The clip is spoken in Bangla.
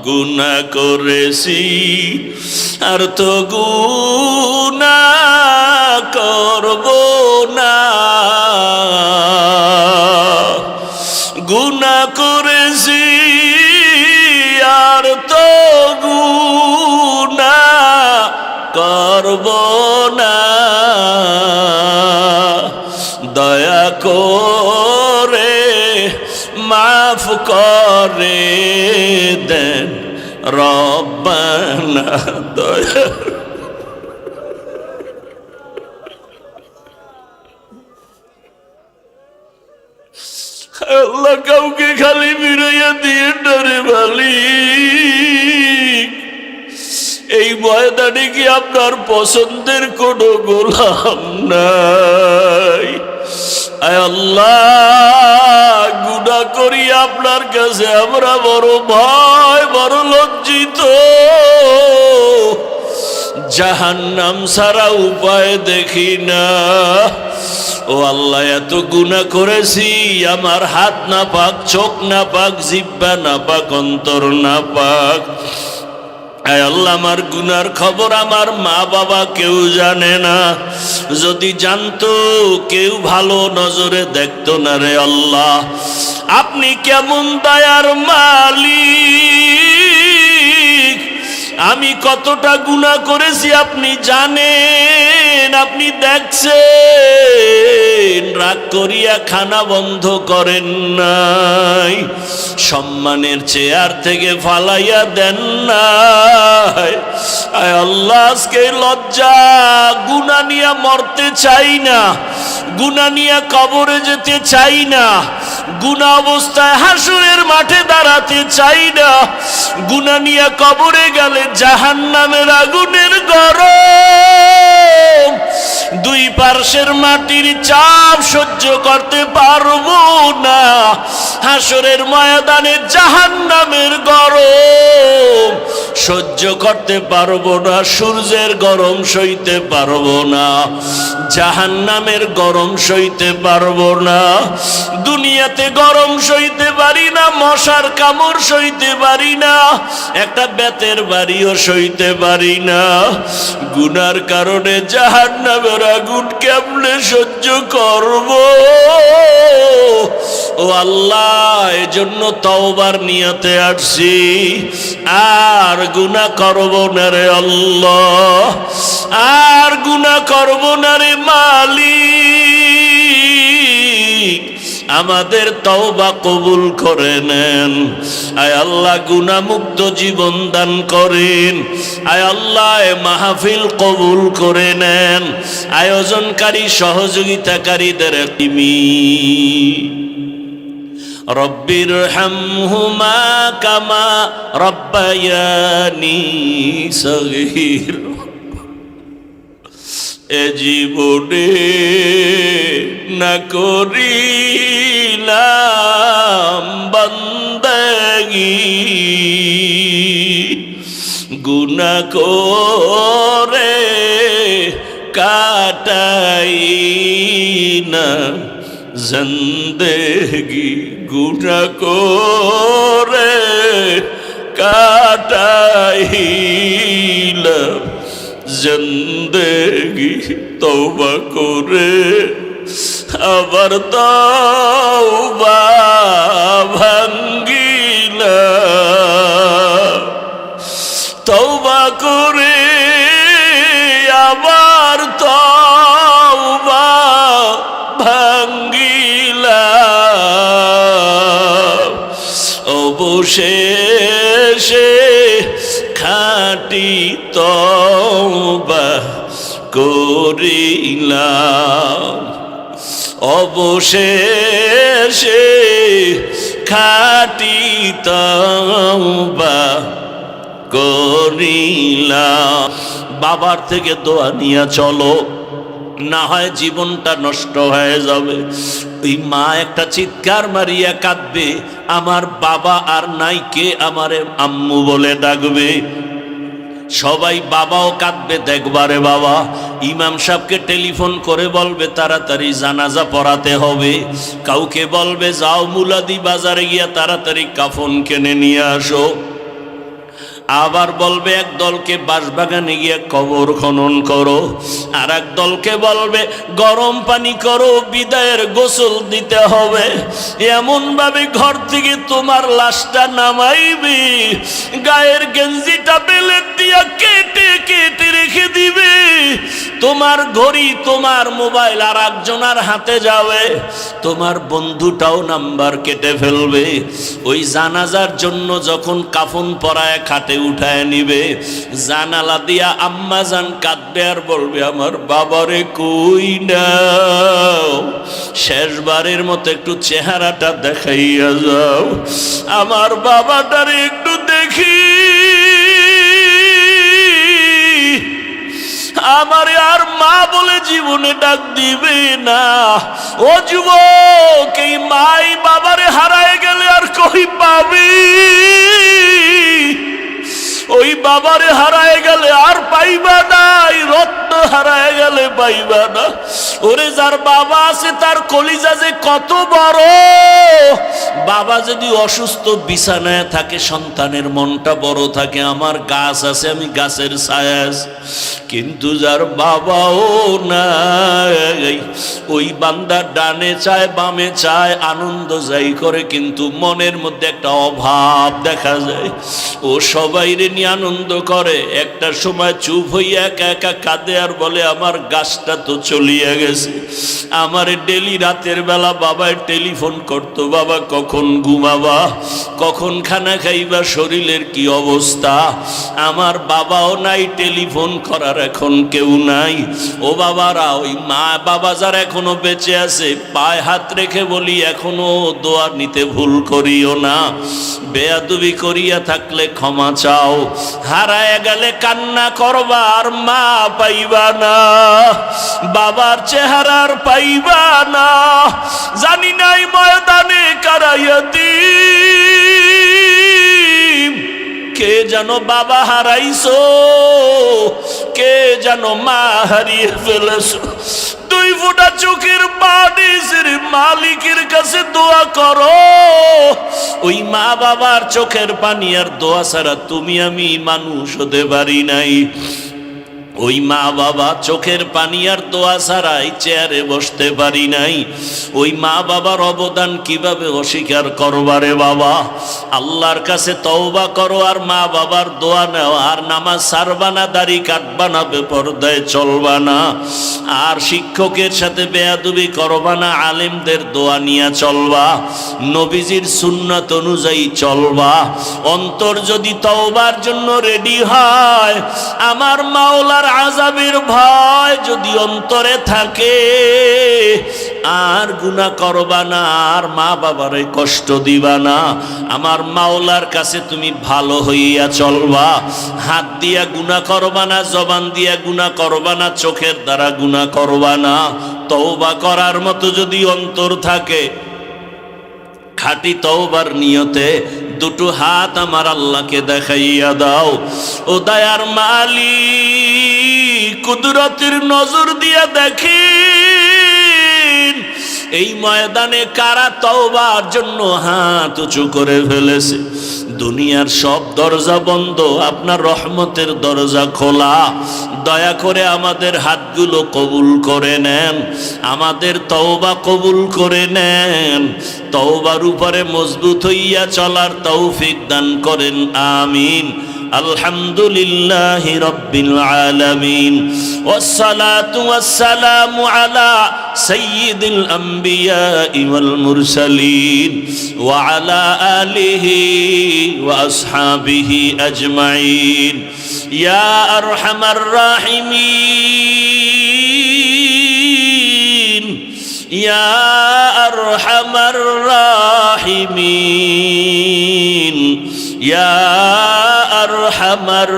গুনাহ করেছি আর তো গুনাহ করব না, গুনাহ করেছি আর তো গুনাহ করব না, দয়া করে মাফ করে দেন রব্বানা। দয়া আল্লাহ কাউকে খালি ফিরাইয়া দিয়ে ডরে মালিক, এই ময়দানে কি আপনার পছন্দের কোনো গোলাম নাই? আয় আল্লাহ, গুনাহ করি আপনার কাছে আমরা বড় ভয়, বড় লজ্জিত, জাহান্নাম ছাড়া উপায় দেখি না। ও আল্লাহ, এত গুনাহ করেছি, আমার হাত না পাক, চোখ না পাক, জিহ্বা না পাক, অন্তর না পাক। আয় আল্লাহ, আমার গুনার খবর আমার মা বাবা কেউ জানে না, যদি জানতো কেউ ভালো নজরে দেখতো না রে আল্লাহ। আপনি কেমন দয়ার মালিক, আমি কতটা গুনাহ করেছি আপনি জানেন, আপনি দেখছেন। রাগ করিয়া খানা বন্ধ করেন নাই, সম্মানের চেয়ার থেকে ফালাইয়া দেন নাই। আয় আল্লাহ, আজকে লজ্জা, গুনাহ নিয়ে মরতে চাই না, গুনাহ নিয়ে কবরে যেতে চাই না, গুনাহ অবস্থায় হাসরের মাঠে দাঁড়াতে চাই না। গুনাহ নিয়ে কবরে গেলে জাহান্নামের আগুনের গরম, দুই পার্শ্বের মাটির চাপ সহ্য করতে পারবো না। হাসরের ময়দানে জাহান্নামের গরম সহ্য করতে পারবো না, সূর্যের গরম সইতে পারবো না, জাহান্নামের গরম সইতে পারবো না। দুনিয়াতে গরম সইতে পারি না, মশার কামড় সইতে পারি না, একটা বেতের বাড়িও সইতে পারি না। গুনার কারণে জাহান্নামের আগুন কেমনে সহ্য করব? ও আল্লাহ, এজন্য তওবার নিয়তে আসছি, আর গুনাহ করব না রে আল্লাহ, আর গুনাহ করব না রে মালিক। আমাদের তওবা কবুল করে নেন। আয় আল্লাহ, গুনাহ মুক্ত জীবন দান করেন। আয় আল্লাহ, মাহফিল কবুল করে নেন। আয়োজনকারী সহযোগিতাকারীদের তিমি রব্বির হামহুমা কামা রব্বায়ানি সগীর। এ জীবনে না করিলাম বান্দাগি, গুনাহ করে কাটাই না জিন্দেগি, গুনাহ করে কাটাইলাম জিন্দেগি। তওবা করে আবার তওবা ভাঙ্গিলাম, তওবা করে আবার তওবা ভাঙ্গিলাম। অবশেষে খাঁটি তওবা করিলাম, অবশেষে খাঁটি তওবা করিলাম। বাবার থেকে দোয়া নিয়ে চলো, না হয় জীবনটা নষ্ট হয়ে যাবে। ওই মা একটা চিৎকার মারিয়া কাঁদবে, আমার বাবা আর নাই, কে আমারে আম্মু বলে ডাকবে। সবাই বাবাও কাঁদবে, দেখবারে বাবা ইমাম সাহেবকে টেলিফোন করে বলবে তাড়াতাড়ি জানাজা পড়াতে হবে, কাউকে বলবে যাও মুলাদি বাজারে গিয়া তাড়াতাড়ি কাফন কিনে নিয়ে আসো। আবার বলবে এক দলকে বাঁশবাগানে গিয়ে কবর খনন করো, আর এক দলকে বলবে গরম পানি করো, বিদায়ের গোসল দিতে হবে। এমন ভাবে ঘর থেকে তোমার লাশটা নামাইবে, গায়ের গেঞ্জিটা বেলেট দিয়া কেটে কেটে রেখে দিবে। তোমার ঘড়ি, তোমার মোবাইল আর একজনের হাতে যাবে, তোমার বন্ধুটাও নাম্বার কেটে ফেলবে। ওই জানাজার জন্য যখন কাফন পরায় খাটে উঠায় নিবে, জানালা দিয়া আম্মা জান কাঁদবে আর বলবে আমার বাবারে কই নাও, শেষবারের মতো একটু চেহারাটা দেখাইয়া যাও, আমার বাবাটারে একটু দেখি, আমারে আর মা বলে জীবনে ডাক দিবে না। ও যুবক, এই মাই বাবারে হারায় গেলে আর কই পাবি? ওই বাবারে হারায় গেলে আর পাইবা না, এই রত্ন হারায় গেলে পাইবা না। ওরে যার বাবা আছে তার কলিজা যে কত বড়। বাবা যদি অসুস্থ বিছানায় থাকে, সন্তানের মনটা বড় থাকে। আমার গাছ আছে, আমি গাছের ছায়া আছি। কিন্তু যার বাবাও নাই, ওই বান্দা ডানে চায় বামে চায়, আনন্দ যাই করে, কিন্তু মনের মধ্যে একটা অভাব দেখা যায়। ও সবাইরে নিয়ে আনন্দ করে, একটা সময় চুপ হইয়া একা একা কাঁদে আর বলে আমার গাছটা তো চলিয়া গেছে। আমার ডেলি রাতের বেলা বাবায় টেলিফোন করতো, বাবা কখন ঘুমাবা, কখন খানা খাইবা, শরীরের কি অবস্থা। আমার বাবাও নাই, টেলিফোন করার এখন কেউ নাই। ও বাবারা, ওই মা বাবা যারা এখনো বেঁচে আছে, পায়ে হাত রেখে বলি এখনো দোয়া নিতে ভুল করিও না। বেয়াদবি করিয়া থাকলে ক্ষমা চাও। হারায় গেলে কান্না করবা আর মা পাইবা না, বাবার চেহারার পাইবা না। জানি নাই ময়দানে কারাইয়াতি কে যেন বাবা হারাইছো, কে যেন মা হারিয়ে ফেলেছো। দুই ফোঁটা চোখের পানি মালিকের কাছে দোয়া করো। ওই মা বাবার চোখের পানি আর দোয়া ছাড়া তুমি আমি মানুষ হতে পারি নাই। ওই মা বাবা চোখের পানি আর দোয়া ছাড়াই চেয়ারে বসতে পারি নাই। ওই মা বাবার অবদান কিভাবে অস্বীকার করবারে বাবা? আল্লাহর কাছে তওবা করো আর মা বাবার দোয়া নাও। আর নামাজ ছাড়বা না, দাড়ি কাটবা না, বেপরদায় চলবা না, আর শিক্ষকের সাথে বেয়াদবি করবা না, আলেমদের দোয়া নিয়ে চলবা, নবীজির সুন্নাত অনুযায়ী চলবা। অন্তর যদি তওবার জন্য রেডি হয়, আমার মাওলার আযাবের ভয় যদি অন্তরে থাকে, আর গুনাহ করবা না, আর মা বাবারে কষ্ট দিবা না। আমার মাওলার কাছে তুমি ভালো হইয়া চলবা। হাত দিয়া গুনাহ করবা না, জবান দিয়া গুনাহ করবা না, চোখের দ্বারা গুনাহ করবা না। তওবা করার মতো যদি অন্তর থাকে, খাঁটি তওবার নিয়তে দুটো হাত আমার আল্লাহকে দেখাইয়া দাও। ও দয়ার মালিক, কুদরতের নজর দিয়া দেখেন এই ময়দানে কারা তওবার জন্য হাত উঁচু করে ফেলেছে। দুনিয়ার সব দরজা বন্ধ, আপনার রহমতের দরজা খোলা। দয়া করে আমাদের হাতগুলো কবুল করে নেন, আমাদের তওবা কবুল করে নেন। তওবার উপরে মজবুত হইয়া চলার তৌফিক দান করেন, আমিন। আলহামদুলিল্লাহি রাব্বিল আলামিন, ওয়াসসালাতু ওয়াসসালামু আলা সাইয়্যিদিল আমবিয়াই ওয়াল মুরসালিন ওয়া আলা আলিহি ওয়া আসহাবিহি আজমাইন। ইয়া আরহামার রাহিমিন, ইয়া আরহামার রাহিমিন, ইয়া আরহামার